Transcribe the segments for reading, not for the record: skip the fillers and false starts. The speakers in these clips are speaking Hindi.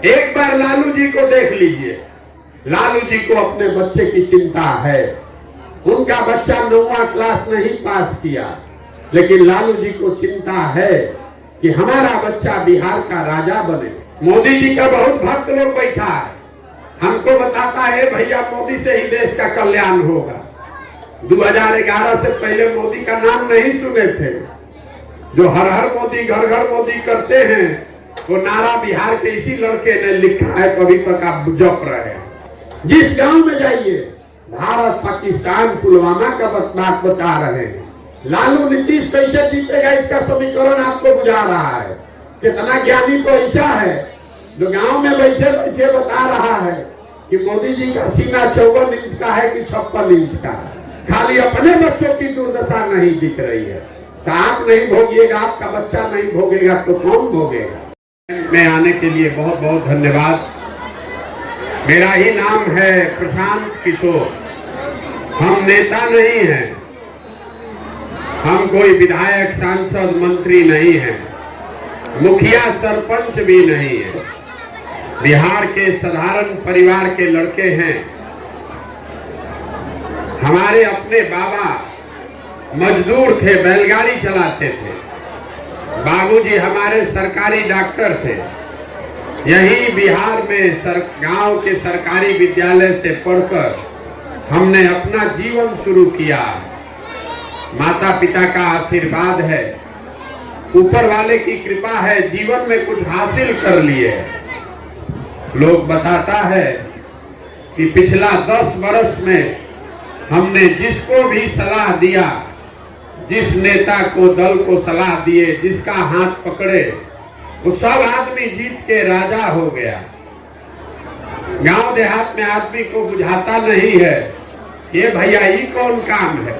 एक बार लालू जी को देख लीजिए। लालू जी को अपने बच्चे की चिंता है। उनका बच्चा 9वां क्लास नहीं पास किया, लेकिन लालू जी को चिंता है कि हमारा बच्चा बिहार का राजा बने। मोदी जी का बहुत भक्त लोग बैठा है, हमको बताता है भैया मोदी से ही देश का कल्याण होगा। 2011 से पहले मोदी का नाम नहीं सुने थे। जो हर हर मोदी घर घर मोदी करते हैं, वो नारा बिहार के इसी लड़के ने लिखा है, कभी तक आप जप रहे हैं। जिस गांव में जाइए भारत पाकिस्तान पुलवामा का बात बता रहे हैं। लालू नीतीश कैसे जीतेगा इसका समीकरण आपको बुझा रहा है। कितना ज्ञानी तो ऐसा है जो गांव में बैठे बैठे बता रहा है कि मोदी जी का सीना 54 इंच का है कि 56 इंच का है। खाली अपने बच्चों की दुर्दशा नहीं दिख रही है। तो आप नहीं भोगिएगा, आपका बच्चा नहीं भोगेगा तो कौन भोगेगा। मैं आने के लिए बहुत बहुत धन्यवाद। मेरा ही नाम है प्रशांत किशोर। हम नेता नहीं हैं, हम कोई विधायक सांसद मंत्री नहीं हैं, मुखिया सरपंच भी नहीं है। बिहार के साधारण परिवार के लड़के हैं। हमारे अपने बाबा मजदूर थे, बैलगाड़ी चलाते थे। बाबूजी हमारे सरकारी डॉक्टर थे। यही बिहार में गांव के सरकारी विद्यालय से पढ़कर हमने अपना जीवन शुरू किया। माता पिता का आशीर्वाद है, ऊपर वाले की कृपा है, जीवन में कुछ हासिल कर लिए। लोग बताता है कि पिछला 10 वर्ष में हमने जिसको भी सलाह दिया, जिस नेता को दल को सलाह दिए, जिसका हाथ पकड़े, वो सब आदमी जीत के राजा हो गया। गांव देहात में आदमी को बुझाता नहीं है ये भैया ये कौन काम है।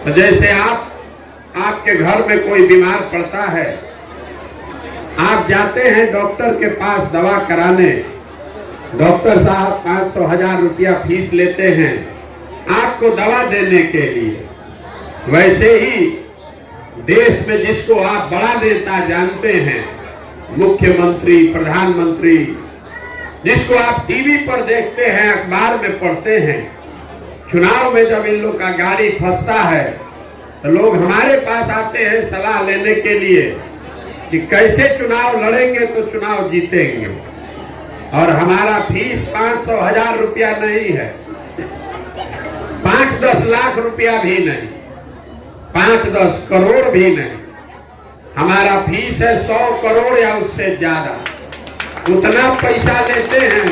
तो जैसे आपके घर में कोई बीमार पड़ता है, आप जाते हैं डॉक्टर के पास दवा कराने, डॉक्टर साहब 500-1000 रुपया फीस लेते हैं आपको दवा देने के लिए। वैसे ही देश में जिसको आप बड़ा नेता जानते हैं, मुख्यमंत्री, प्रधानमंत्री, जिसको आप टीवी पर देखते हैं, अखबार में पढ़ते हैं, चुनाव में जब इन लोग का गाड़ी फंसता है तो लोग हमारे पास आते हैं सलाह लेने के लिए कि कैसे चुनाव लड़ेंगे तो चुनाव जीतेंगे। और हमारा फीस 500-1000 रुपया नहीं है, 5-10 लाख रुपया भी नहीं, 5-10 करोड़ भी नहीं। हमारा फीस है 100 करोड़ या उससे ज्यादा। उतना पैसा लेते हैं,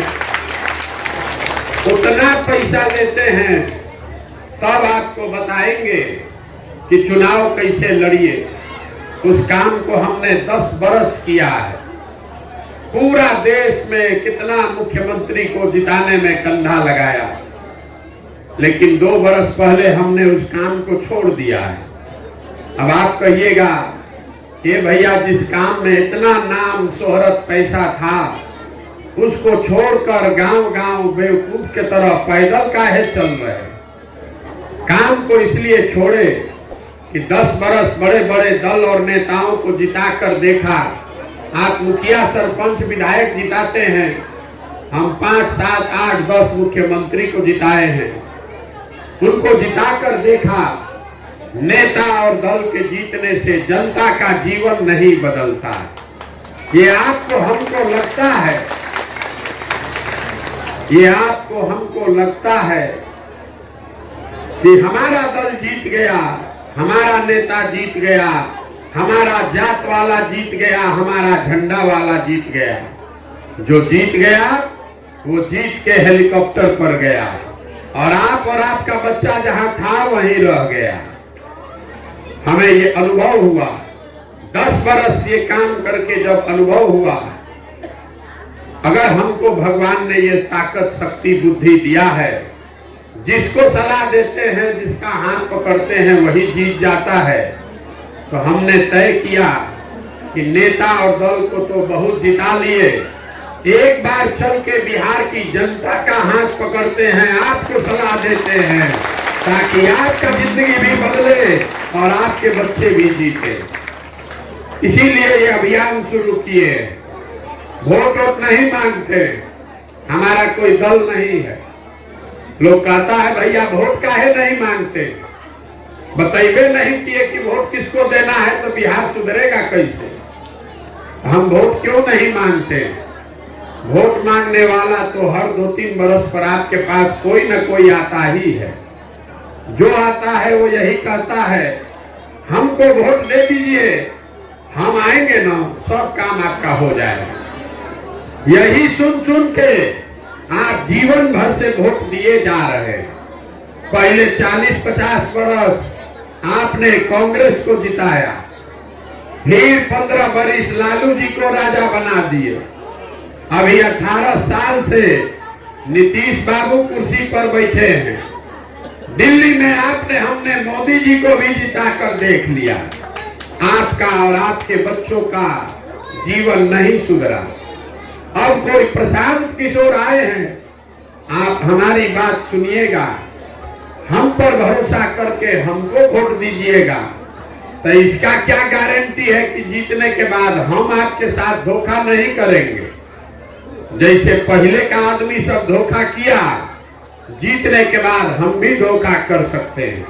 उतना पैसा लेते हैं, तब आपको बताएंगे कि चुनाव कैसे लड़िए। उस काम को हमने 10 बरस किया है। पूरा देश में कितना मुख्यमंत्री को जिताने में कंधा लगाया, लेकिन 2 बरस पहले हमने उस काम को छोड़ दिया है। अब आप कहिएगा ये भैया जिस काम में इतना नाम शोहरत पैसा था, उसको छोड़कर गांव गांव बेवकूफ के तरह पैदल काहे चल रहे। काम को इसलिए छोड़े कि 10 बरस बड़े बड़े दल और नेताओं को जिताकर देखा। आप मुखिया सरपंच विधायक जिताते हैं, हम 5, 7, 8, 10 मुख्यमंत्री को जिताए हैं। उनको जिताकर देखा, नेता और दल के जीतने से जनता का जीवन नहीं बदलता। ये आपको हमको लगता है, ये आपको हमको लगता है कि हमारा दल जीत गया, हमारा नेता जीत गया, हमारा जात वाला जीत गया, हमारा झंडा वाला जीत गया। जो जीत गया वो जीत के हेलीकॉप्टर पर गया और आप और आपका बच्चा जहां था वहीं रह गया। हमें ये अनुभव हुआ, 10 वर्ष ये काम करके जब अनुभव हुआ, अगर हमको भगवान ने ये ताकत शक्ति बुद्धि दिया है, जिसको सलाह देते हैं, जिसका हाथ पकड़ते हैं वही जीत जाता है, तो हमने तय किया कि नेता और दल को तो बहुत जिता लिए, एक बार चल के बिहार की जनता का हाथ पकड़ते हैं, आपको सलाह देते हैं, ताकि आपका जिंदगी भी बदले और आपके बच्चे भी जीते। इसीलिए ये अभियान शुरू किए। वोट वोट नहीं मांगते, हमारा कोई दल नहीं है। लोग कहता है भैया वोट काहे नहीं मांगते, बताइए नहीं किए कि वोट किसको देना है तो बिहार सुधरेगा कैसे। हम वोट क्यों नहीं मांगते? वोट मांगने वाला तो हर 2-3 बरस पर आपके पास कोई न कोई आता ही है। जो आता है वो यही कहता है हमको वोट दे दीजिए, हम आएंगे ना, सब काम आपका हो जाएगा। यही सुन सुन के आप जीवन भर से वोट दिए जा रहे हैं। पहले 40-50 बरस आपने कांग्रेस को जिताया, फिर 15 बरस लालू जी को राजा बना दिए, अभी 18 साल से नीतीश बाबू कुर्सी पर बैठे हैं। दिल्ली में हमने मोदी जी को भी जिता कर देख लिया। आपका और आपके बच्चों का जीवन नहीं सुधरा। अब कोई प्रशांत किशोर आए हैं, आप हमारी बात सुनिएगा, हम पर भरोसा करके हमको वोट दीजिएगा, तो इसका क्या गारंटी है कि जीतने के बाद हम आपके साथ धोखा नहीं करेंगे। जैसे पहले का आदमी सब धोखा किया, जीतने के बाद हम भी धोखा कर सकते हैं,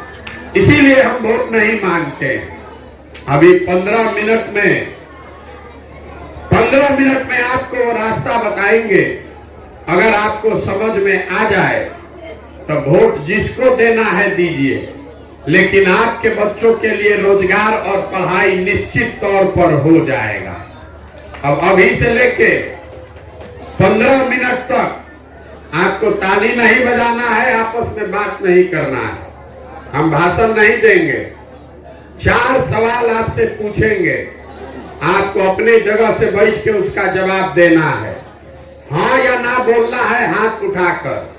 इसीलिए हम वोट नहीं मांगते। अभी 15 मिनट में आपको रास्ता बताएंगे। अगर आपको समझ में आ जाए तो वोट जिसको देना है दीजिए, लेकिन आपके बच्चों के लिए रोजगार और पढ़ाई निश्चित तौर पर हो जाएगा। अब अभी से लेके 15 मिनट तक आपको ताली नहीं बजाना है, आपस में बात नहीं करना है, हम भाषण नहीं देंगे। 4 सवाल आपसे पूछेंगे, आपको अपने जगह से बैठ के उसका जवाब देना है। हाँ या ना बोलना है हाथ उठाकर,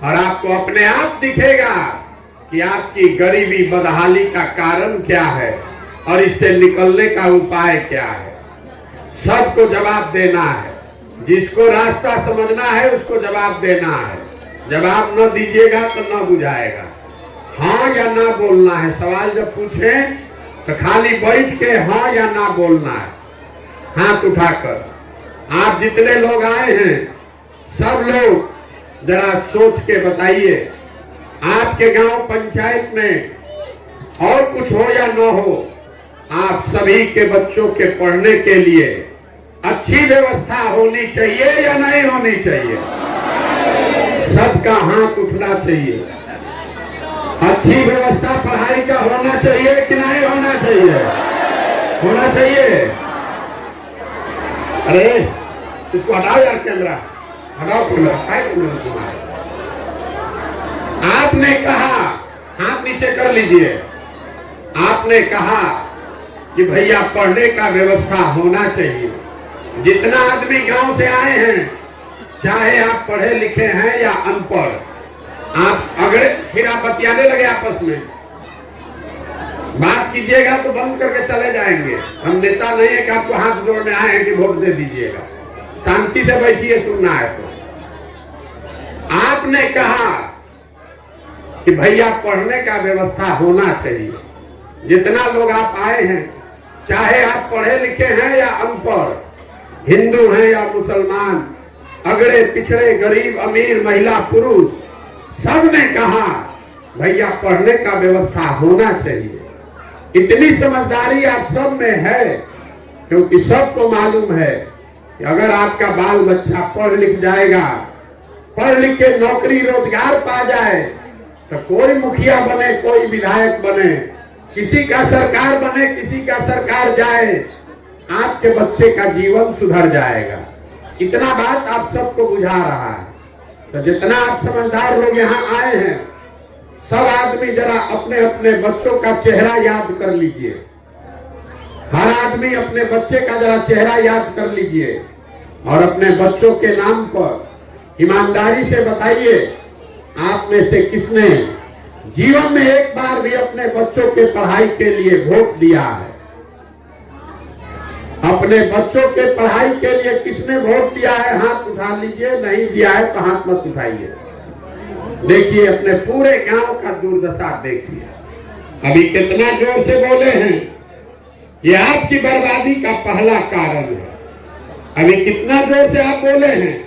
और आपको अपने आप दिखेगा कि आपकी गरीबी बदहाली का कारण क्या है और इससे निकलने का उपाय क्या है। सबको जवाब देना है, जिसको रास्ता समझना है उसको जवाब देना है। जवाब न दीजिएगा तो न बुझाएगा। हाँ या ना बोलना है। सवाल जब पूछें तो खाली बैठ के हाँ या ना बोलना है, हाथ उठाकर। आप जितने लोग आए हैं सब लोग जरा सोच के बताइए, आपके गांव पंचायत में और कुछ हो या न हो, आप सभी के बच्चों के पढ़ने के लिए अच्छी व्यवस्था होनी चाहिए या नहीं होनी चाहिए? सबका हाथ उठना चाहिए। अच्छी व्यवस्था पढ़ाई का होना चाहिए कि नहीं होना चाहिए? होना चाहिए। अरे इसको हटाओ यार, कैमरा हटाओ, कैमरा। आपने कहा, हाथ नीचे कर लीजिए, आपने कहा कि भैया पढ़ने का व्यवस्था होना चाहिए। जितना आदमी गांव से आए हैं, चाहे आप पढ़े लिखे हैं या अनपढ़, आप अगर फिर आप बतियाने लगे आपस में, बात कीजिएगा तो बंद करके चले जाएंगे। हम नेता नहीं है कि आपको हाथ जोड़ने आए हैं कि वोट दे दीजिएगा। शांति से बैठिए, सुनना है तो। आपने कहा कि भैया पढ़ने का व्यवस्था होना चाहिए। जितना लोग आप आए हैं, चाहे आप पढ़े लिखे हैं या अनपढ़, हिंदू हैं या मुसलमान, अगड़े पिछड़े, गरीब अमीर, महिला पुरुष, सब ने कहा भैया पढ़ने का व्यवस्था होना चाहिए। इतनी समझदारी आप सब में है, क्योंकि सबको मालूम है कि अगर आपका बाल बच्चा पढ़ लिख जाएगा, पढ़ लिख के नौकरी रोजगार पा जाए, तो कोई मुखिया बने, कोई विधायक बने, किसी का सरकार बने, किसी का सरकार जाए, आपके बच्चे का जीवन सुधर जाएगा। इतना बात आप सबको बुझा रहा है। तो जितना आप समझदार लोग यहाँ आए हैं, सब आदमी जरा अपने अपने बच्चों का चेहरा याद कर लीजिए। हर आदमी अपने बच्चे का जरा चेहरा याद कर लीजिए और अपने बच्चों के नाम पर ईमानदारी से बताइए, आप में से किसने जीवन में एक बार भी अपने बच्चों के पढ़ाई के लिए वोट दिया है? अपने बच्चों के पढ़ाई के लिए किसने वोट दिया है? हाथ उठा लीजिए। नहीं दिया है तो हाथ मत उठाइए। देखिए अपने पूरे गांव का दुर्दशा देखिए। अभी कितना जोर से बोले हैं, ये आपकी बर्बादी का पहला कारण है। अभी कितना देर से आप बोले हैं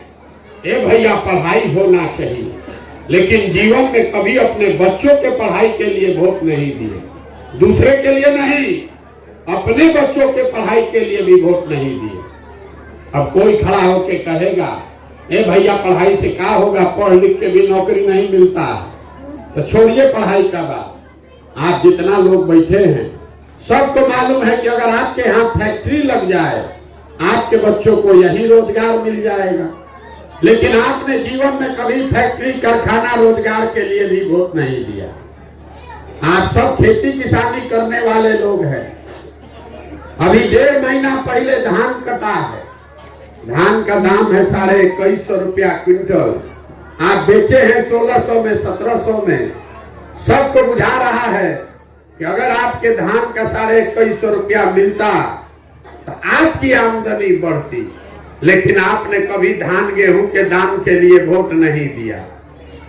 ए भैया पढ़ाई होना चाहिए, लेकिन जीवन में कभी अपने बच्चों के पढ़ाई के लिए वोट नहीं दिए, दूसरे के लिए नहीं, अपने बच्चों के पढ़ाई के लिए भी वोट नहीं दिए। अब कोई खड़ा होके कहेगा ए भैया पढ़ाई से क्या होगा, पढ़ लिख के भी नौकरी नहीं मिलता, तो छोड़िए पढ़ाई का बात। आप जितना लोग बैठे हैं सबको मालूम है कि अगर आपके यहाँ फैक्ट्री लग जाए आपके बच्चों को यही रोजगार मिल जाएगा, लेकिन आपने जीवन में कभी फैक्ट्री कारखाना रोजगार के लिए भी वोट नहीं दिया। आप सब खेती किसानी करने वाले लोग हैं। अभी 1.5 महीना पहले धान कटा है, धान का दाम है 2150 रुपया क्विंटल, आप बेचे हैं 1600 में 1700 में। सबको बुझा रहा है कि अगर आपके धान का 2150 रुपया मिलता तो आपकी आमदनी बढ़ती, लेकिन आपने कभी धान गेहूं के दाम के लिए वोट नहीं दिया।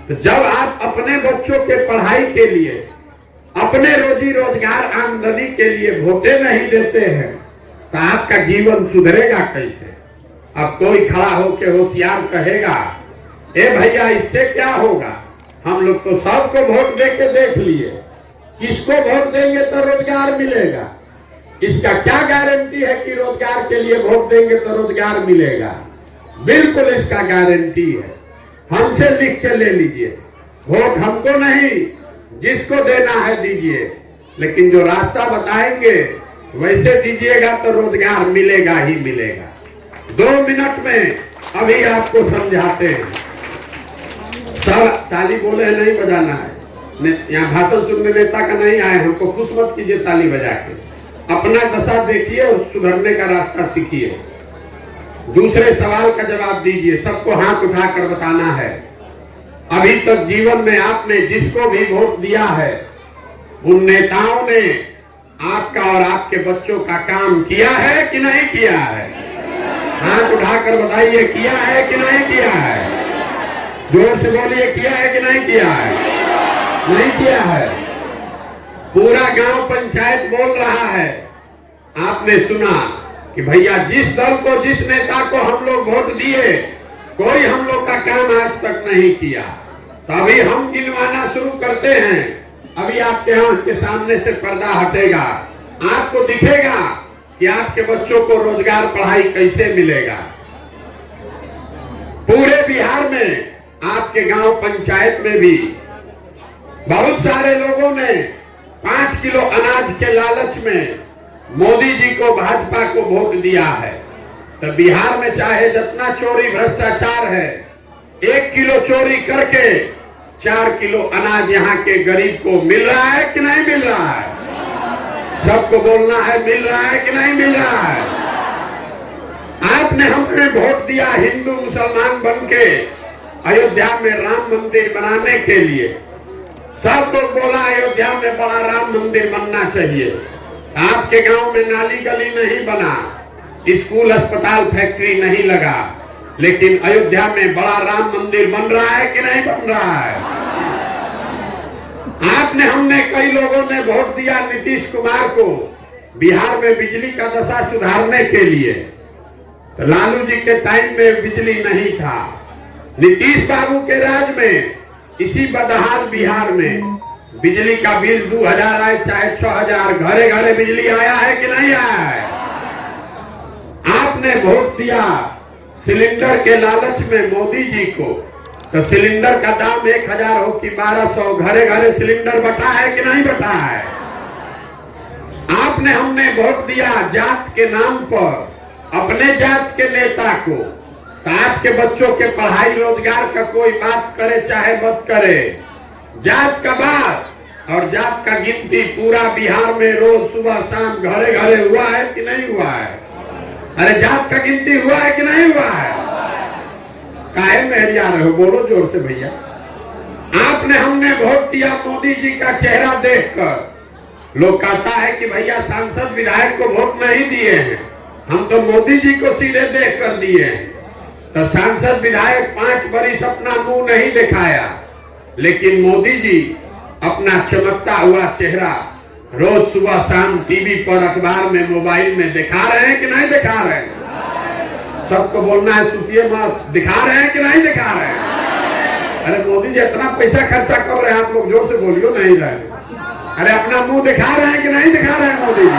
तो जब आप अपने बच्चों के पढ़ाई के लिए, अपने रोजी रोजगार आमदनी के लिए वोटे नहीं देते हैं तो आपका जीवन सुधरेगा कैसे? अब कोई खड़ा होकर होशियार कहेगा ए भैया इससे क्या होगा, हम लोग तो सबको वोट दे के देख लिए, किसको वोट देंगे तो रोजगार मिलेगा, इसका क्या गारंटी है कि रोजगार के लिए वोट देंगे तो रोजगार मिलेगा? बिल्कुल इसका गारंटी है, हमसे लिख के ले लीजिए, वोट हमको नहीं जिसको देना है दीजिए, लेकिन जो रास्ता बताएंगे वैसे दीजिएगा तो रोजगार मिलेगा ही मिलेगा। 2 मिनट में अभी आपको समझाते हैं। सब ताली बोले हैं, नहीं बजाना है, यहाँ भाषण सुनने नेता का नहीं आए, हमको खुश मत कीजिए ताली बजा के, अपना दशा देखिए और सुधरने का रास्ता सीखिए। दूसरे सवाल का जवाब दीजिए, सबको हाथ उठाकर बताना है अभी तक जीवन में आपने जिसको भी वोट दिया है उन नेताओं ने आपका और आपके बच्चों का काम किया है कि नहीं किया है? हाथ उठाकर बताइए, किया है कि नहीं किया है? जोर से बोलिए, किया है कि नहीं किया है? नहीं किया है। पूरा गांव पंचायत बोल रहा है, आपने सुना कि भैया जिस दल को, जिस नेता को हम लोग वोट दिए कोई हम लोग का काम आज तक नहीं किया। तो अभी हम गिनवाना शुरू करते हैं। अभी आपके आंख के सामने से पर्दा हटेगा, आपको दिखेगा कि आपके बच्चों को रोजगार पढ़ाई कैसे मिलेगा। पूरे बिहार में आपके गांव पंचायत में भी बहुत सारे लोगों ने 5 किलो अनाज के लालच में मोदी जी को, भाजपा को वोट दिया है। तो बिहार में चाहे जितना चोरी भ्रष्टाचार है, 1 किलो चोरी करके 4 किलो अनाज यहाँ के गरीब को मिल रहा है कि नहीं मिल रहा है? सबको बोलना है, मिल रहा है कि नहीं मिल रहा है? आपने हमने वोट दिया हिंदू मुसलमान बन के अयोध्या में राम मंदिर बनाने के लिए। सब लोग बोला अयोध्या में बड़ा राम मंदिर बनना चाहिए। आपके गांव में नाली गली नहीं बना, स्कूल अस्पताल फैक्ट्री नहीं लगा, लेकिन अयोध्या में बड़ा राम मंदिर बन रहा है कि नहीं बन रहा है? आपने, हमने, कई लोगों ने वोट दिया नीतीश कुमार को बिहार में बिजली का दशा सुधारने के लिए। तो लालू जी के टाइम में बिजली नहीं था, नीतीश बाबू के राज में इसी बदहाल बिहार में बिजली का बिल 2000 आए चाहे 6000, घरे घरे बिजली आया है कि नहीं आया है? आपने वोट दिया सिलेंडर के लालच में मोदी जी को, तो सिलेंडर का दाम 1000 हो कि 1200, घरे घरे सिलेंडर बटा है कि नहीं बटा है? आपने, हमने वोट दिया जात के नाम पर अपने जात के नेता को, तो आपके बच्चों के पढ़ाई रोजगार का कोई बात करे चाहे मत करे, जात का बात और जात का गिनती पूरा बिहार में रोज सुबह शाम घरे घरे हुआ है कि नहीं हुआ है? अरे जात का गिनती हुआ है कि नहीं हुआ है? काहे मेहरिया रहे हो, बोलो जोर से भैया। आपने, हमने वोट दिया मोदी जी का चेहरा देखकर। लोग कहता है कि भैया सांसद विधायक को वोट नहीं दिए हैं, हम तो मोदी जी को सीधे देख कर दिए हैं। तो सांसद विधायक 5 बरिस अपना मुंह नहीं दिखाया, लेकिन मोदी जी अपना चमकता हुआ चेहरा रोज सुबह शाम टीवी पर, अखबार में, मोबाइल में दिखा रहे हैं कि नहीं दिखा रहे हैं? सबको बोलना है सुतिए मत। दिखा रहे हैं कि नहीं दिखा रहे हैं? अरे मोदी जी इतना पैसा खर्चा कर रहे हैं, आप लोग जोर से बोलियो नहीं रहे। अरे अपना मुंह दिखा रहे हैं कि नहीं दिखा रहे हैं मोदी जी?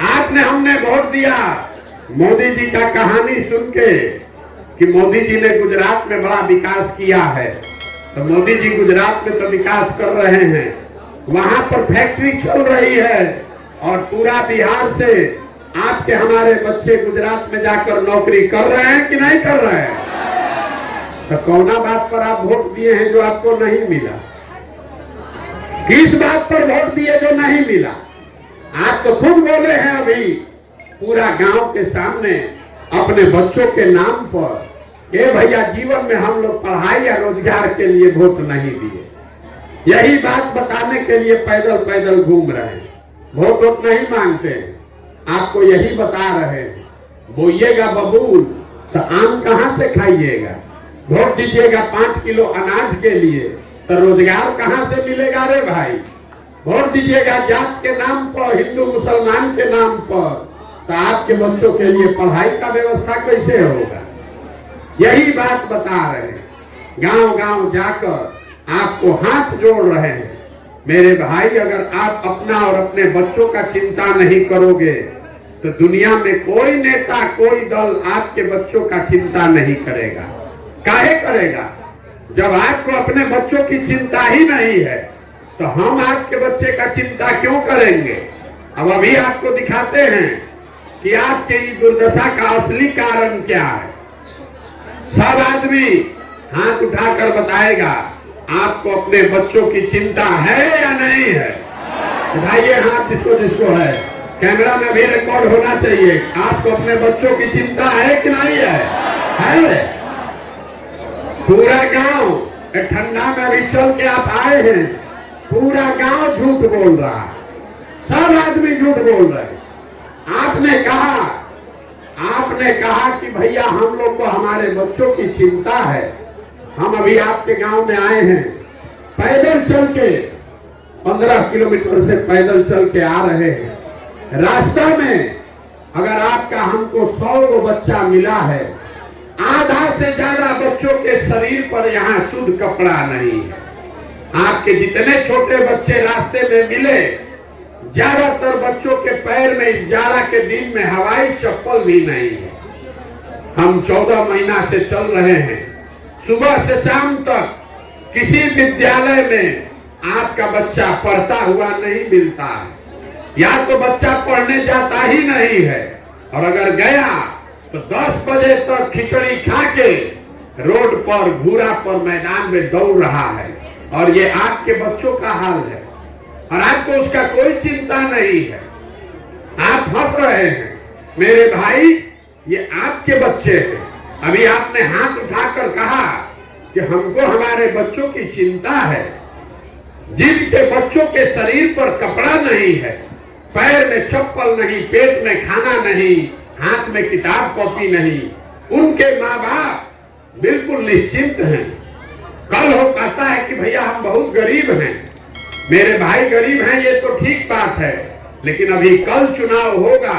आपने हमने वोट दिया मोदी जी का कहानी सुन के कि मोदी जी ने गुजरात में बड़ा विकास किया है। तो मोदी जी गुजरात में तो विकास कर रहे हैं, वहां पर फैक्ट्री चल रही है और पूरा बिहार से आपके हमारे बच्चे गुजरात में जाकर नौकरी कर रहे हैं कि नहीं कर रहे हैं? तो कौना बात पर आप वोट दिए हैं जो आपको नहीं मिला? किस बात पर वोट दिए जो नहीं मिला? आप तो खुद बोले हैं अभी पूरा गांव के सामने अपने बच्चों के नाम पर, ये भैया जीवन में हम लोग पढ़ाई या रोजगार के लिए वोट नहीं दिए। यही बात बताने के लिए पैदल पैदल घूम रहे हैं, वोट नहीं मांगते हैं। आपको यही बता रहे हैं, बोइएगा बबूल तो आम कहां से खाइएगा? वोट दीजिएगा 5 किलो अनाज के लिए तो रोजगार कहां से मिलेगा रे भाई? वोट दीजिएगा जात के नाम पर, हिंदू मुसलमान के नाम पर, तो आपके बच्चों के लिए पढ़ाई का व्यवस्था कैसे होगा? यही बात बता रहे हैं, गांव गांव जाकर आपको हाथ जोड़ रहे हैं। मेरे भाई, अगर आप अपना और अपने बच्चों का चिंता नहीं करोगे तो दुनिया में कोई नेता कोई दल आपके बच्चों का चिंता नहीं करेगा। काहे करेगा? जब आपको अपने बच्चों की चिंता ही नहीं है तो हम आपके बच्चे का चिंता क्यों करेंगे? अब अभी आपको दिखाते हैं कि आपके ये दुर्दशा का असली कारण क्या है। सब आदमी हाथ उठाकर बताएगा आपको अपने बच्चों की चिंता है या नहीं है? उठाइए हाथ जिसको जिसको है, कैमरा में भी रिकॉर्ड होना चाहिए। आपको अपने बच्चों की चिंता है कि नहीं है? है। पूरा गांव ठंडा में अभी चल के आप आए हैं, पूरा गांव झूठ बोल रहा है, सब आदमी झूठ बोल रहे हैं। आपने कहा कि भैया हम लोग को हमारे बच्चों की चिंता है। हम अभी आपके गांव में आए हैं, पैदल चल के 15 किलोमीटर से पैदल चल के आ रहे हैं। रास्ता में अगर आपका हमको 100 बच्चा मिला है, आधा से ज्यादा बच्चों के शरीर पर यहाँ शुद्ध कपड़ा नहीं है। आपके जितने छोटे बच्चे रास्ते में मिले, ज्यादातर बच्चों के पैर में इस जाड़ा के दिन में हवाई चप्पल भी नहीं है। हम 14 महीना से चल रहे हैं, सुबह से शाम तक किसी विद्यालय में आपका बच्चा पढ़ता हुआ नहीं मिलता है, या तो बच्चा पढ़ने जाता ही नहीं है, और अगर गया तो 10 बजे तक खिचड़ी खा के रोड पर घूरा पर मैदान में दौड़ रहा है। और ये आपके बच्चों का हाल है और आपको उसका कोई चिंता नहीं है। आप हंस रहे हैं। मेरे भाई, ये आपके बच्चे हैं। अभी आपने हाथ उठाकर कहा कि हमको हमारे बच्चों की चिंता है। जिनके बच्चों के शरीर पर कपड़ा नहीं है, पैर में चप्पल नहीं, पेट में खाना नहीं, हाथ में किताब कॉपी नहीं, उनके माँ बाप बिल्कुल निश्चिंत हैं। कल हो कहता है कि भैया हम बहुत गरीब हैं। मेरे भाई गरीब हैं ये तो ठीक बात है, लेकिन अभी कल चुनाव होगा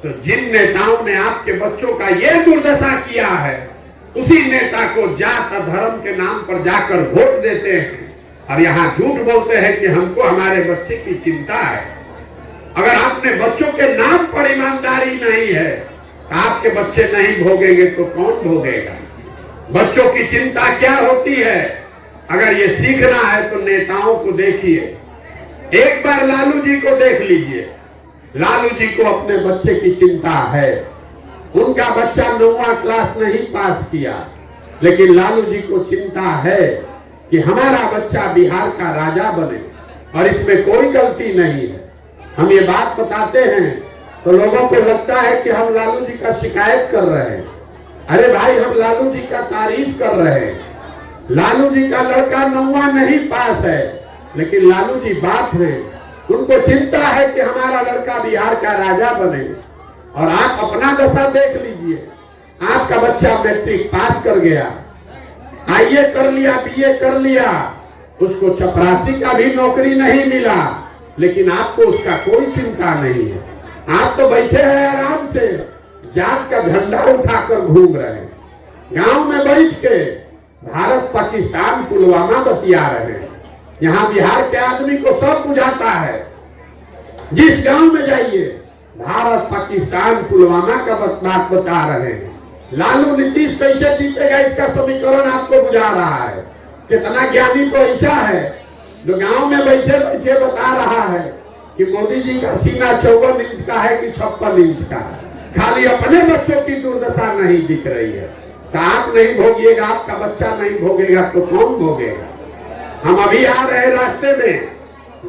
तो जिन नेताओं ने आपके बच्चों का ये दुर्दशा किया है, उसी नेता को जात धर्म के नाम पर जाकर वोट देते हैं और यहाँ झूठ बोलते हैं कि हमको हमारे बच्चे की चिंता है। अगर आपने बच्चों के नाम पर ईमानदारी नहीं है तो आपके बच्चे नहीं भोगेंगे तो कौन भोगेगा? बच्चों की चिंता क्या होती है, अगर ये सीखना है तो नेताओं को देखिए। एक बार लालू जी को देख लीजिए। लालू जी को अपने बच्चे की चिंता है। उनका बच्चा 9वां क्लास नहीं पास किया, लेकिन लालू जी को चिंता है कि हमारा बच्चा बिहार का राजा बने और इसमें कोई गलती नहीं है। हम ये बात बताते हैं तो लोगों को लगता है कि हम लालू जी का शिकायत कर रहे हैं। अरे भाई, हम लालू जी का तारीफ कर रहे हैं। लालू जी का लड़का 9वां नहीं पास है, लेकिन लालू जी बाप हैं, उनको चिंता है कि हमारा लड़का बिहार का राजा बने। और आप अपना दशा देख लीजिए। आपका बच्चा मैट्रिक पास कर गया, आईए कर लिया, बीए कर लिया, उसको चपरासी का भी नौकरी नहीं मिला, लेकिन आपको उसका कोई चिंता नहीं है। आप तो बैठे हैं आराम से, जात का झंडा उठाकर घूम रहे हैं। गांव में बैठ के भारत पाकिस्तान पुलवामा बतिया रहे हैं। यहाँ बिहार के आदमी को सब बुझाता है। जिस गांव में जाइए भारत पाकिस्तान पुलवामा का बात बता रहे हैं। लालू नीतीश कैसे जीतेगा इसका समीकरण आपको बुझा रहा है। कितना ज्ञानी तो ऐसा है जो गांव में बैठे बैठे बता रहा है कि मोदी जी का सीना 54 इंच का है कि 56 इंच का है। खाली अपने बच्चों की दुर्दशा नहीं दिख रही है। तो आप नहीं भोगिएगा, आपका बच्चा नहीं भोगेगा तो कौन भोगेगा। हम अभी आ रहे रास्ते में,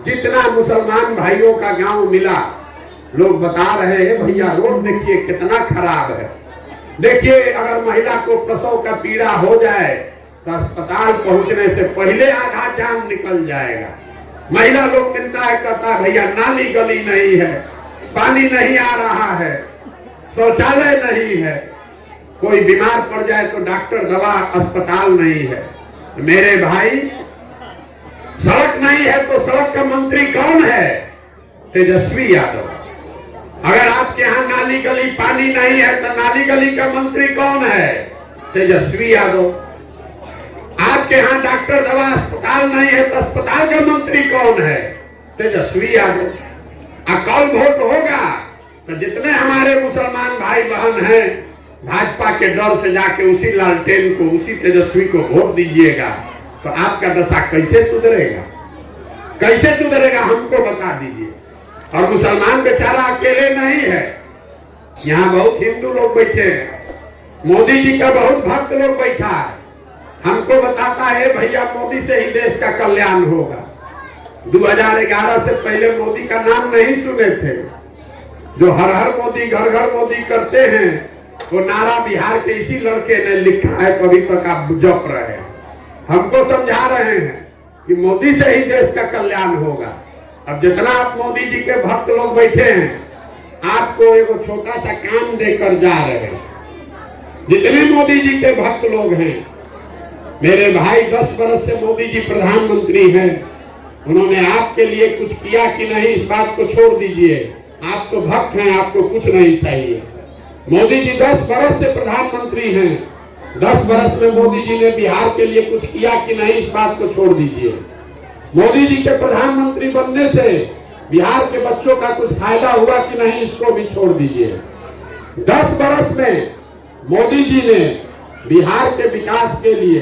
जितना मुसलमान भाइयों का गांव मिला, लोग बता रहे हैं भैया रोड देखिए कितना खराब है। देखिए अगर महिला को प्रसव का पीड़ा हो जाए तो अस्पताल पहुंचने से पहले आधा जान निकल जाएगा। महिला लोग मिलता है, कहता है भैया नाली गली नहीं है, पानी नहीं आ रहा है, शौचालय नहीं है, कोई बीमार पड़ जाए तो डॉक्टर दवा अस्पताल नहीं है। मेरे भाई सड़क नहीं है तो सड़क का मंत्री कौन है? तेजस्वी यादव। अगर आपके यहाँ नाली गली पानी नहीं है तो नाली गली का मंत्री कौन है? तेजस्वी यादव। आपके यहाँ डॉक्टर दवा अस्पताल नहीं है तो अस्पताल का मंत्री कौन है? तेजस्वी यादव। कल वोट होगा तो जितने हमारे मुसलमान भाई बहन हैं भाजपा के डर से जाके उसी लालटेन को, उसी तेजस्वी को वोट दीजिएगा तो आपका दशा कैसे सुधरेगा? कैसे सुधरेगा हमको बता दीजिए। और मुसलमान बेचारा अकेले नहीं है, यहाँ बहुत हिंदू लोग बैठे हैं, मोदी जी का बहुत भक्त लोग बैठा है। हमको बताता है भैया मोदी से ही देश का कल्याण होगा। 2011 से पहले मोदी का नाम नहीं सुने थे। जो हर हर मोदी घर घर मोदी करते हैं वो नारा बिहार के इसी लड़के ने लिखा है, कभी तक आप जप रहे हैं। हमको समझा रहे हैं कि मोदी से ही देश का कल्याण होगा। अब जितना आप मोदी जी के भक्त लोग बैठे हैं आपको एक छोटा सा काम देकर जा रहे हैं। जितने मोदी जी के भक्त लोग हैं, मेरे भाई 10 वर्ष से मोदी जी प्रधानमंत्री हैं, उन्होंने आपके लिए कुछ किया कि नहीं इस बात को छोड़ दीजिए। आप तो भक्त हैं, आपको कुछ नहीं चाहिए। मोदी जी 10 वर्ष से प्रधानमंत्री हैं, 10 वर्ष में मोदी जी ने बिहार के लिए कुछ किया कि नहीं इस बात को छोड़ दीजिए। मोदी जी के प्रधानमंत्री बनने से बिहार के बच्चों का कुछ फायदा हुआ कि नहीं इसको भी छोड़ दीजिए। 10 वर्ष में मोदी जी ने बिहार के विकास के लिए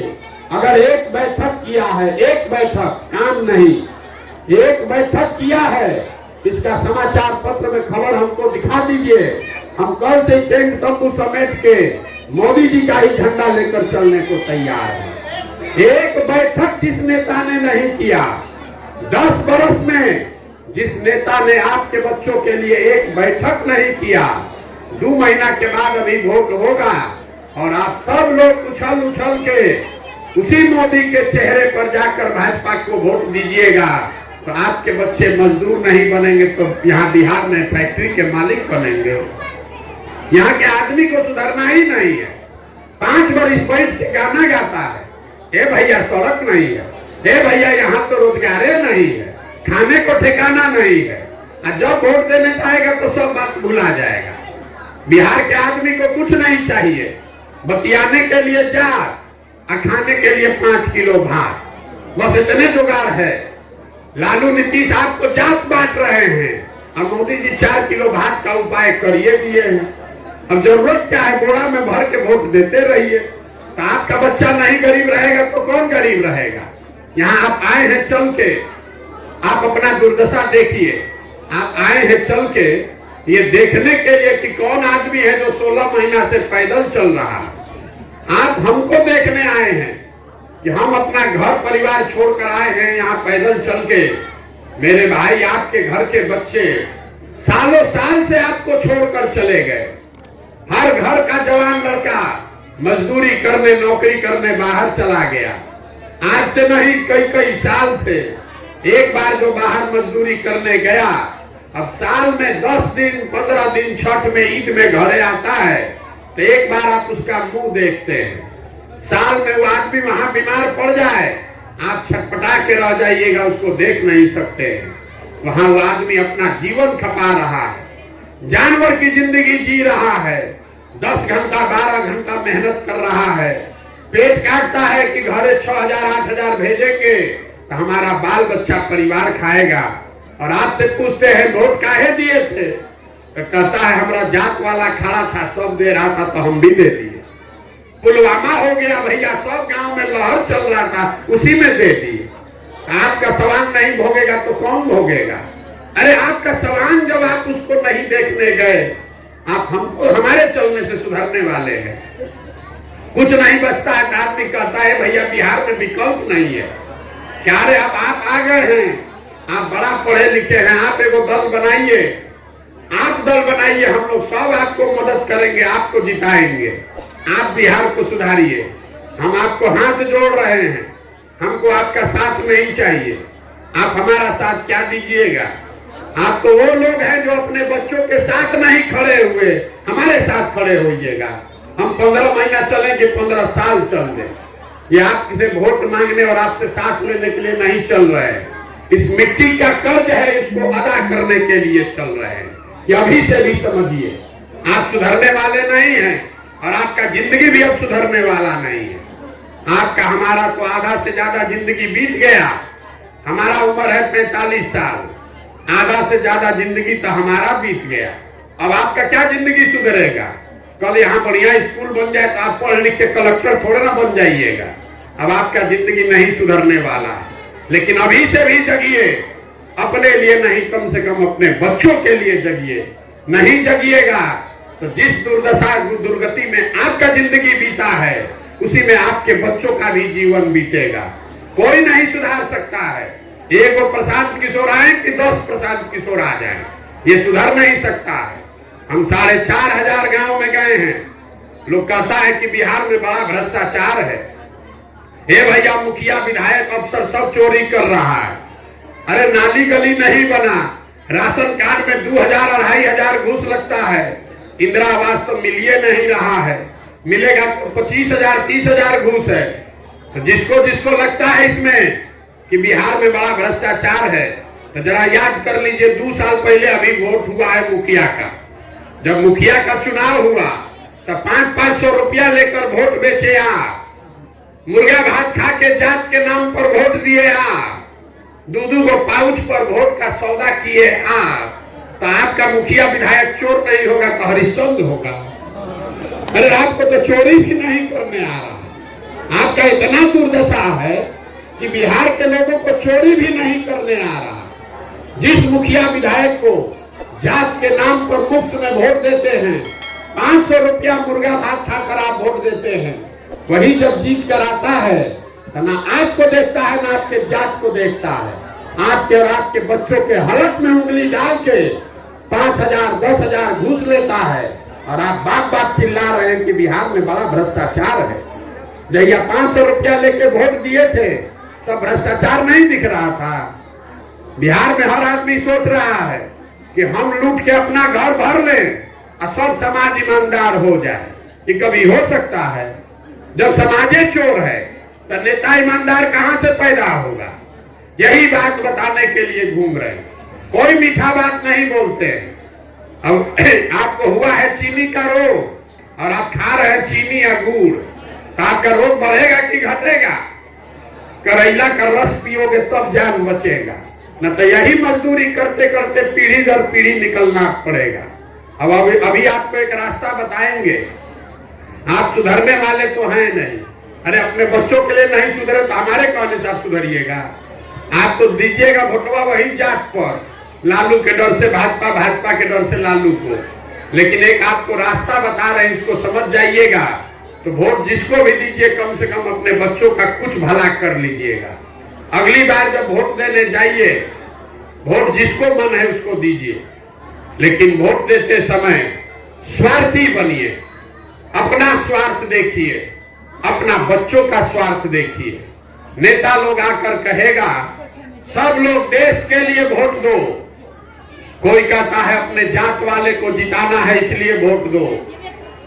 अगर एक बैठक किया है, एक बैठक काम नहीं, एक बैठक किया है, इसका समाचार पत्र में खबर हमको दिखा दीजिए। हम कल से टेंट तंबू समेट के मोदी जी का ही झंडा लेकर चलने को तैयार है। एक बैठक जिस नेता ने नहीं किया, 10 वर्ष में जिस नेता ने आपके बच्चों के लिए एक बैठक नहीं किया, 2 महीना के बाद अभी वोट होगा और आप सब लोग उछल उछल के उसी मोदी के चेहरे पर जाकर भाजपा को वोट दीजिएगा तो आपके बच्चे मजदूर नहीं बनेंगे तो यहाँ बिहार में फैक्ट्री के मालिक बनेंगे। यहाँ के आदमी को सुधरना ही नहीं है। 5 वर्ष बैठ के गाना गाता है, ए भैया सड़क नहीं है, ए भैया यहाँ तो रोजगार नहीं है, खाने को ठिकाना नहीं है। और जब वोट देने जाएगा तो सब बात भुला जाएगा। बिहार के आदमी को कुछ नहीं चाहिए, बतियाने के लिए जात और खाने के लिए 5 किलो भात, बस इतने जुगाड़ है। लालू नीतीश आपको जात बांट रहे हैं और मोदी जी 4 किलो भात का उपाय करिए दिए हैं। अब जरूरत क्या है, बोरा में भर के वोट देते रहिए। तो आपका बच्चा नहीं गरीब रहेगा तो कौन गरीब रहेगा। यहाँ आप आए हैं चल के, आप अपना दुर्दशा देखिए। आप आए हैं चल के ये देखने के लिए कि कौन आदमी है जो 16 महीना से पैदल चल रहा है। आप हमको देखने आए हैं कि हम अपना घर परिवार छोड़कर आए हैं यहाँ पैदल चल के। मेरे भाई आपके घर के बच्चे सालों साल से आपको छोड़कर चले गए। हर घर का जवान लड़का मजदूरी करने, नौकरी करने बाहर चला गया। आज से नहीं कई साल से एक बार जो बाहर मजदूरी करने गया, अब साल में 10 दिन 15 दिन छठ में ईद में घरे आता है तो एक बार आप उसका मुंह देखते हैं। साल में वो आदमी वहां बीमार पड़ जाए, आप छटपटा के रह जाइएगा, उसको देख नहीं सकते। वहां वो आदमी अपना जीवन खपा रहा है, जानवर की जिंदगी जी रहा है, 10 घंटा 12 घंटा मेहनत कर रहा है, पेट काटता है कि घरे 6,000 8,000 भेजेंगे तो हमारा बाल बच्चा परिवार खाएगा। और आपसे पूछते हैं वोट काहे दिए थे, तो कहता है हमारा जात वाला खड़ा था, सब दे रहा था तो हम भी दे दिए। पुलवामा हो गया भैया, सब गांव में लहर चल रहा था, उसी में दे दिए। आपका सवाल नहीं भोगेगा तो कौन भोगेगा? अरे आपका सवाल जब आप उसको नहीं देखने गए, आप हमको हमारे चलने से सुधरने वाले हैं। कुछ नहीं बचता है, आदमी कहता है भैया बिहार में विकल्प नहीं है। क्या रे आप आ गए हैं, आप बड़ा पढ़े लिखे हैं, आप एगो दल बनाइए, आप दल बनाइए, हम लोग सब आपको मदद करेंगे, आपको जिताएंगे, आप बिहार को सुधारिए। हम आपको हाथ जोड़ रहे हैं, हमको आपका साथ नहीं चाहिए। आप हमारा साथ क्या दीजिएगा? आप तो वो लोग हैं जो अपने बच्चों के साथ नहीं खड़े हुए, हमारे साथ खड़े होइएगा। हम 15 महीना चलेंगे, 15 साल चल दें। ये आप किसी वोट मांगने और आपसे साथ लेने के लिए नहीं चल रहे हैं। इस मिट्टी का कर्ज है, इसको अदा करने के लिए चल रहे हैं। ये अभी से भी समझिए, आप सुधरने वाले नहीं हैं और आपका जिंदगी भी अब सुधरने वाला नहीं है। आपका हमारा तो आधा से ज्यादा जिंदगी बीत गया। हमारा उम्र है 45 साल, आधा से ज्यादा जिंदगी तो हमारा बीत गया। अब आपका क्या जिंदगी सुधरेगा? कल यहाँ बढ़िया स्कूल बन जाए तो आप पढ़ लिख के कलेक्टर थोड़े ना बन जाइएगा। अब आपका जिंदगी नहीं सुधरने वाला है। लेकिन अभी से भी जगिए, अपने लिए नहीं, कम से कम अपने बच्चों के लिए जगिए। नहीं जगिएगा तो जिस दुर्दशा दुर्गति में आपका जिंदगी बीता है, उसी में आपके बच्चों का भी जीवन बीतेगा। कोई नहीं सुधार सकता है। एक वो प्रशांत किशोर आए कि 10 प्रशांत किशोर आ जाए, ये सुधर नहीं सकता है। हम 4,500 गांव में गए हैं। लोग कहता है कि बिहार में बड़ा भ्रष्टाचार है। हे भैया, मुखिया विधायक अफसर सब चोरी कर रहा है। अरे नाली गली नहीं बना, राशन कार्ड में 2,000 2,500 घूस लगता है। इंदिरा आवास तो मिलिए नहीं रहा है, मिलेगा तो 25,000 30,000 घूस है। तो जिसको जिसको लगता है इसमें कि बिहार में बड़ा भ्रष्टाचार है, तो जरा याद कर लीजिए 2 साल पहले अभी वोट हुआ है मुखिया का। जब मुखिया का चुनाव हुआ तो 500-500 रुपया लेकर वोट बेचे आप, मुर्गा भात खा के जात के नाम पर वोट दिए आप, 2-2 गो पाउच पर वोट का सौदा किए आप। तो आपका मुखिया विधायक चोर नहीं होगा तो हरिश्चंद्र होगा। अरे आपको तो चोरी भी नहीं करने आ रहा। आपका इतना दुर्दशा है कि बिहार के लोगों को चोरी भी नहीं करने आ रहा। जिस मुखिया विधायक को जात के नाम पर मुफ्त में वोट देते हैं, 500 रुपया मुर्गा भात खाकर आप वोट देते हैं, वही जब जीत कर आता है तो ना आपको देखता है ना आपके जात को देखता है। आपके और आपके बच्चों के हलक में उंगली डाल के 5,000 10,000 घूस लेता है और आप बात बात चिल्ला रहे हैं कि बिहार में बड़ा भ्रष्टाचार है। जब यह 500 रुपया लेके वोट दिए थे तब भ्रष्टाचार नहीं दिख रहा था। बिहार में हर आदमी सोच रहा है कि हम लूट के अपना घर भर लें और सब समाज ईमानदार हो जाए। ये कभी हो सकता है? जब समाजे चोर है तो नेता ईमानदार कहां से पैदा होगा? यही बात बताने के लिए घूम रहे हैं। कोई मीठा बात नहीं बोलते। अब आपको हुआ है चीनी का रोग और आप खा रहे हैं चीनी या गुड़, तो आपका रोग बढ़ेगा कि घटेगा? करेला का रस पियोगे तब जान बचेगा, न तो यही मजदूरी करते करते पीढ़ी दर पीढ़ी निकलना पड़ेगा। अब अभी आपको एक रास्ता बताएंगे। आप सुधरने वाले तो हैं नहीं। अरे अपने बच्चों के लिए नहीं सुधरे तो हमारे कहने से आप सुधरिएगा? आप तो दीजिएगा वोटवा वही जात पर, लालू के डर से भाजपा, भाजपा के डर से लालू को। लेकिन एक आपको रास्ता बता रहे हैं, इसको समझ जाइएगा। तो वोट जिसको भी दीजिए, कम से कम अपने बच्चों का कुछ भला कर लीजिएगा। अगली बार जब वोट देने जाइए, वोट जिसको मन है उसको दीजिए, लेकिन वोट देते समय स्वार्थी बनिए। अपना स्वार्थ देखिए, अपना बच्चों का स्वार्थ देखिए। नेता लोग आकर कहेगा सब लोग देश के लिए वोट दो, कोई कहता है अपने जात वाले को जिताना है इसलिए वोट दो,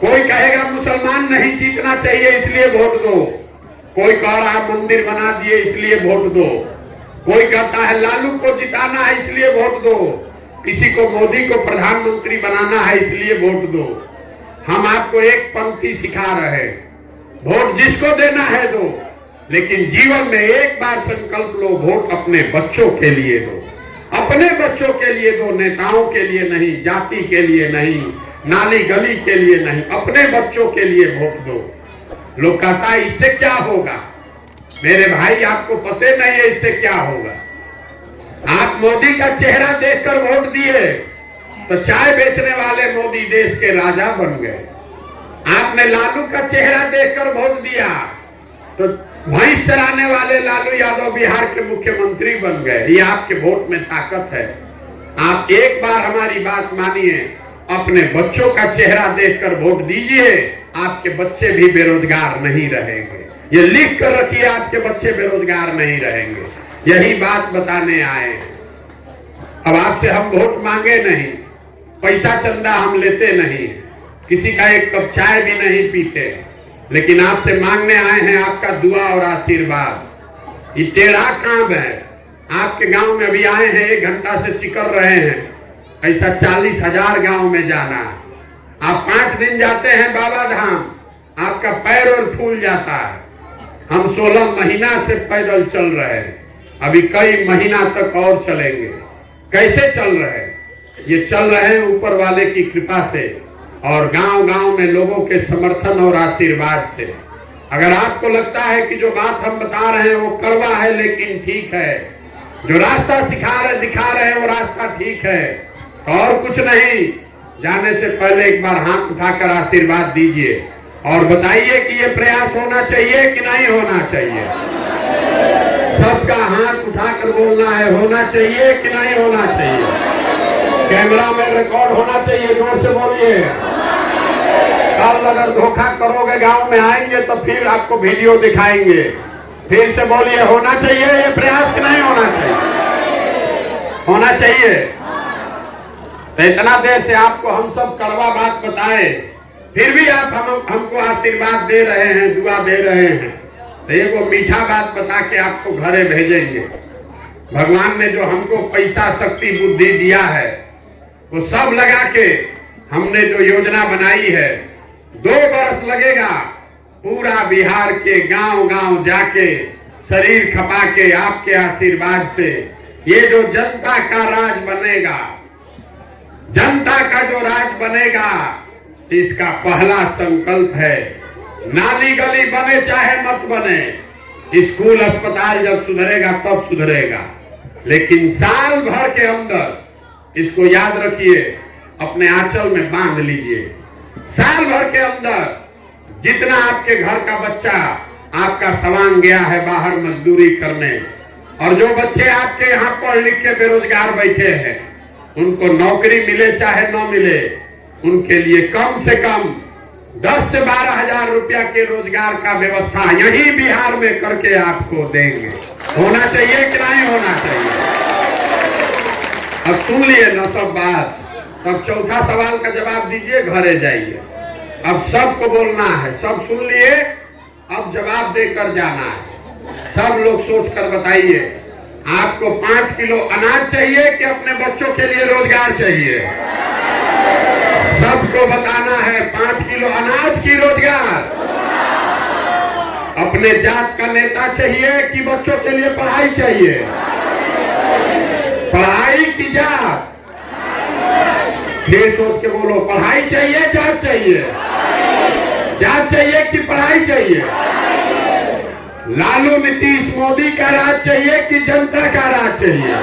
कोई कहेगा मुसलमान नहीं जीतना चाहिए इसलिए वोट दो, कोई कह रहा है मंदिर बना दिए इसलिए वोट दो, कोई कहता है लालू को जिताना है इसलिए वोट दो, किसी को मोदी को प्रधानमंत्री बनाना है इसलिए वोट दो। हम आपको एक पंक्ति सिखा रहे हैं, वोट जिसको देना है दो, लेकिन जीवन में एक बार संकल्प लो, वोट अपने बच्चों के लिए दो, अपने बच्चों के लिए दो, नेताओं के लिए नहीं, जाति के लिए नहीं, नाली गली के लिए नहीं, अपने बच्चों के लिए वोट दो। लोग कहता है इससे क्या होगा? मेरे भाई आपको पता नहीं है इससे क्या होगा। आप मोदी का चेहरा देखकर वोट दिए तो चाय बेचने वाले मोदी देश के राजा बन गए। आपने लालू का चेहरा देखकर वोट दिया तो भैंस चराने वाले लालू यादव बिहार के मुख्यमंत्री बन गए। ये आपके वोट में ताकत है। आप एक बार हमारी बात मानिए, अपने बच्चों का चेहरा देखकर वोट दीजिए, आपके बच्चे भी बेरोजगार नहीं रहेंगे। ये लिख कर रखिए, आपके बच्चे बेरोजगार नहीं रहेंगे। यही बात बताने आए हैं। अब आपसे हम वोट मांगे नहीं, पैसा चंदा हम लेते नहीं, किसी का एक कप चाय भी नहीं पीते, लेकिन आपसे मांगने आए हैं आपका दुआ और आशीर्वाद। ये टेढ़ा काम है। आपके गांव में अभी आए हैं, 1 घंटा से चिकर रहे हैं, ऐसा 40,000 गांव में जाना। आप 5 दिन जाते हैं बाबा धाम, आपका पैर और फूल जाता है। हम 16 महीना से पैदल चल रहे हैं, अभी कई महीना तक और चलेंगे। कैसे चल रहे हैं? ये चल रहे हैं ऊपर वाले की कृपा से और गांव-गांव में लोगों के समर्थन और आशीर्वाद से। अगर आपको लगता है कि जो बात हम बता रहे हैं वो कड़वा है लेकिन ठीक है, जो रास्ता दिखा रहे हैं वो रास्ता ठीक है, तो और कुछ नहीं, जाने से पहले एक बार हाथ उठाकर आशीर्वाद दीजिए और बताइए कि ये प्रयास होना चाहिए कि नहीं होना चाहिए। सबका हाथ उठाकर बोलना है, होना चाहिए कि नहीं होना चाहिए। कैमरा में रिकॉर्ड होना चाहिए, जोर से बोलिए। कल अगर धोखा करोगे, गांव में आएंगे तो फिर आपको वीडियो दिखाएंगे। फिर से बोलिए, होना चाहिए ये प्रयास कि नहीं होना चाहिए? होना चाहिए। तो इतना देर से आपको हम सब कड़वा बात बताए, फिर भी आप हमको आशीर्वाद दे रहे हैं, दुआ दे रहे हैं, तो ये वो मीठा बात बता के आपको घरे भेजेंगे। भगवान ने जो हमको पैसा, शक्ति, बुद्धि दिया है, वो सब लगा के हमने जो योजना बनाई है, 2 बरस लगेगा पूरा बिहार के गांव-गांव जाके शरीर खपा के आपके आशीर्वाद से ये जो जनता का राज बनेगा, जनता का जो राज बनेगा, इसका पहला संकल्प है, नाली गली बने चाहे मत बने, स्कूल अस्पताल जब सुधरेगा तब सुधरेगा, लेकिन साल भर के अंदर इसको याद रखिए, अपने आंचल में बांध लीजिए। साल भर के अंदर जितना आपके घर का बच्चा आपका सवांग गया है बाहर मजदूरी करने, और जो बच्चे आपके यहाँ पढ़ लिख के बेरोजगार बैठे हैं, उनको नौकरी मिले चाहे न मिले, उनके लिए कम से कम 10 से 12 हजार रुपया के रोजगार का व्यवस्था यही बिहार में करके आपको देंगे। होना चाहिए कि नहीं होना चाहिए? अब सुन लिए ना सब बात, तब चौथा सवाल का जवाब दीजिए, घरे जाइए। अब सबको बोलना है, सब सुन लिए, अब जवाब देकर जाना है। सब लोग सोच कर बताइए, आपको 5 किलो अनाज चाहिए कि अपने बच्चों के लिए रोजगार चाहिए? सबको बताना है, 5 किलो अनाज की रोजगार। अपने जात का नेता चाहिए कि बच्चों के लिए पढ़ाई चाहिए? पढ़ाई की जात? फिर सोच के बोलो, पढ़ाई चाहिए, जात चाहिए? जात चाहिए कि पढ़ाई चाहिए? लालू नीतीश मोदी का राज चाहिए कि जनता का राज चाहिए?